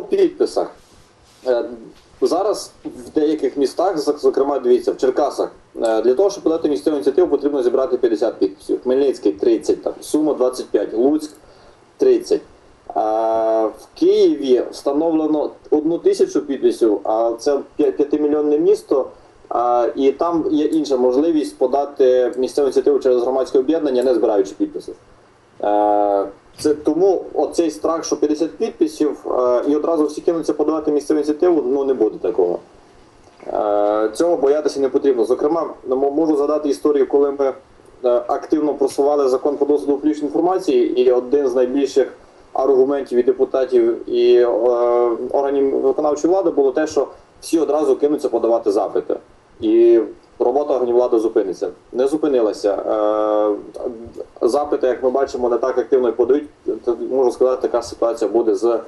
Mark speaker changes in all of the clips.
Speaker 1: підписах. Зараз в деяких містах, зокрема, дивіться, в Черкасах, для того, щоб подати місцеву ініціативу, потрібно зібрати 50 підписів. Хмельницький – 30, там, Сума – 25, Луцьк – 30. В Києві встановлено 1000 підписів, а це 5-мільйонне місто, і там є інша можливість подати місцеву ініціативу через громадське об'єднання, не збираючи підписів. Це тому оцей страх, що 50 підписів і одразу всі кинуться подавати місцеву ініціативу, ну не буде такого. Цього боятися не потрібно. Зокрема, можу згадати історію, коли ми активно просували закон про доступ до публічної інформації, і один з найбільших аргументів і депутатів, і органів виконавчої влади було те, що всі одразу кинуться подавати запити. І робота органів влади зупиниться. Не зупинилася. Запити, як ми бачимо, не так активно і подають. Можу сказати, така ситуація буде з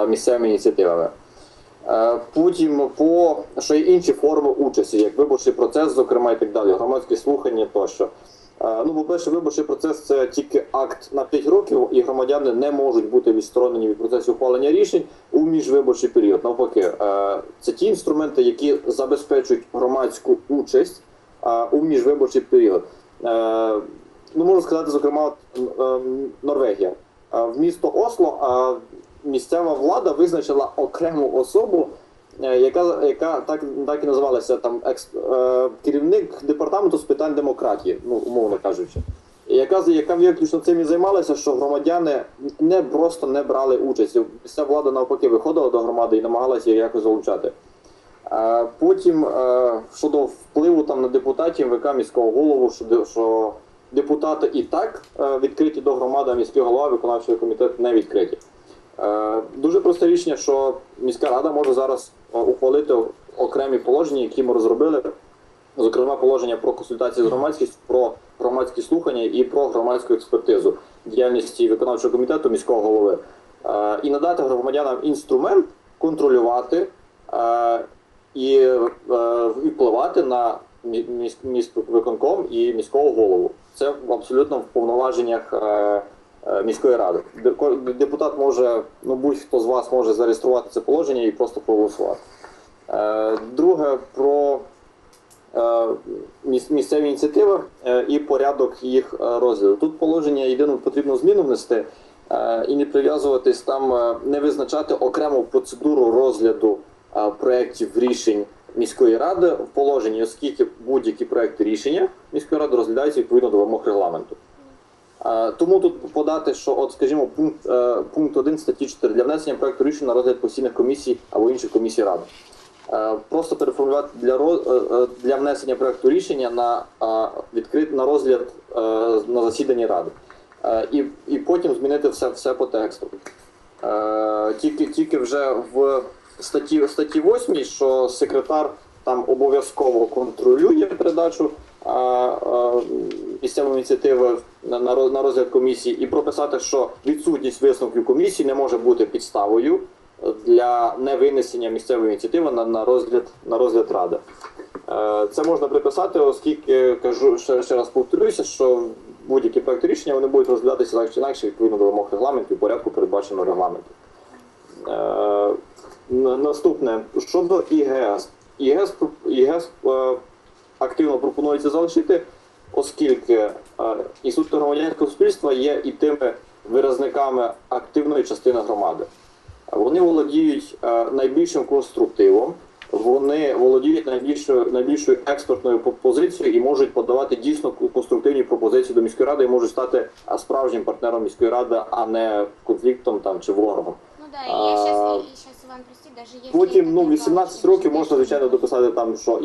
Speaker 1: місцевими ініціативами. Потім, що є інші форми участі, як виборчий процес, зокрема, і так далі, громадські слухання тощо. Ну, по-перше, виборчий процес – це тільки акт на 5 років, і громадяни не можуть бути відсторонені від процесу ухвалення рішень у міжвиборчий період. Навпаки, це ті інструменти, які забезпечують громадську участь у міжвиборчий період. Ну, можу сказати, зокрема, Норвегія. В місто Осло місцева влада визначила окрему особу, яка так і називалася там керівник департаменту з питань демократії, ну, умовно кажучи, яка виключно цим і займалася, що громадяни просто не брали участь. Місцева влада навпаки виходила до громади і намагалася її якось залучати. Потім щодо впливу там на депутатів, ВК міського голову, що депутати і так відкриті до громади, а міський голова, виконавчий комітет не відкриті. Дуже просте рішення, що міська рада може зараз ухвалити окремі положення, які ми розробили, зокрема положення про консультації з громадськістю, про громадські слухання і про громадську експертизу діяльності виконавчого комітету міського голови. І надати громадянам інструмент контролювати і впливати на міськвиконком і міського голову. Це абсолютно в повноваженнях міської ради. Депутат може, ну будь-хто з вас може зареєструвати це положення і просто проголосувати. Друге, про місцеві ініціативи і порядок їх розгляду. Тут положення єдину потрібно зміну внести і не прив'язуватись там, не визначати окрему процедуру розгляду проєктів рішень міської ради в положенні, оскільки будь-які проєкти рішення міської ради розглядаються відповідно до вимог регламенту. Тому тут подати, що, от, скажімо, пункт 1 статті 4 для внесення проєкту рішення на розгляд постійних комісій або інших комісій ради. Просто переформулювати для внесення проєкту рішення на розгляд на засіданні ради. І потім змінити все по тексту. Тільки вже в статті 8, що секретар там обов'язково контролює передачу місцевої ініціативи на розгляд комісії, і прописати, що відсутність висновків комісії не може бути підставою для невинесення місцевої ініціативи на розгляд ради. Це можна приписати, оскільки, кажу, ще раз повторюся, що будь-які проекти рішення вони будуть розглядатися так чи інакше відповідно до вимог регламенту і порядку, передбаченого регламентом. Наступне, щодо ІГС. ІГС активно пропонується залишити, оскільки інститути громадянського суспільства є і тими виразниками активної частини громади. Вони володіють найбільшим конструктивом, вони володіють найбільшою експертною позицією і можуть подавати дійсно конструктивні пропозиції до міської ради і можуть стати справжнім партнером міської ради, а не конфліктом там, чи ворогом.
Speaker 2: Ну да, и я сейчас вам прости, даже если...
Speaker 1: Потім, 18 років можна, звичайно, дописати там, що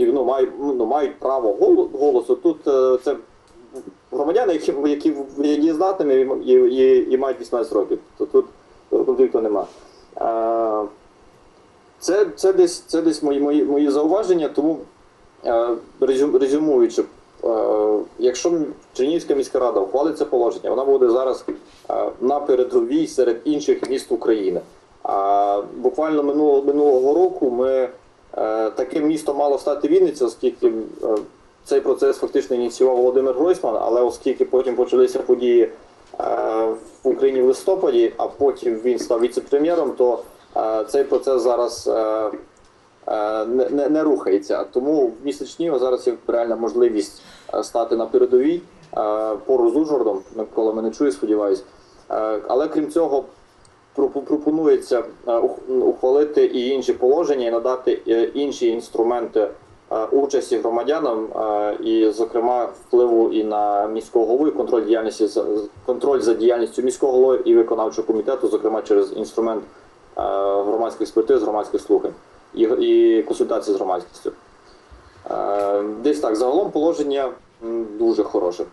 Speaker 1: мають право голосу. Тут це громадяни, які є дієздатними і мають 18 років. Тут конфлікту нема. Це десь мої зауваження, тому резюмуючи, якщо Чернігівська міська рада ухвалить це положення, вона буде зараз на передовій серед інших міст України. Буквально минулого року таким містом мало стати Вінниця, оскільки цей процес фактично ініціював Володимир Гройсман, але оскільки потім почалися події в Україні в листопаді, а потім він став віце-прем'єром, то цей процес зараз не рухається. Тому в місті Чернігів зараз є реальна можливість стати на передовій поруч з Ужгородом, Микола мене чує, сподіваюся. Але крім цього, пропонується ухвалити і інші положення, і надати інші інструменти участі громадянам, і, зокрема, впливу і на міського голову, і контроль за діяльністю міського голови і виконавчого комітету, зокрема через інструмент громадських експертиз, громадських слухань і консультацій з громадськістю. Десь так, загалом положення дуже хороше.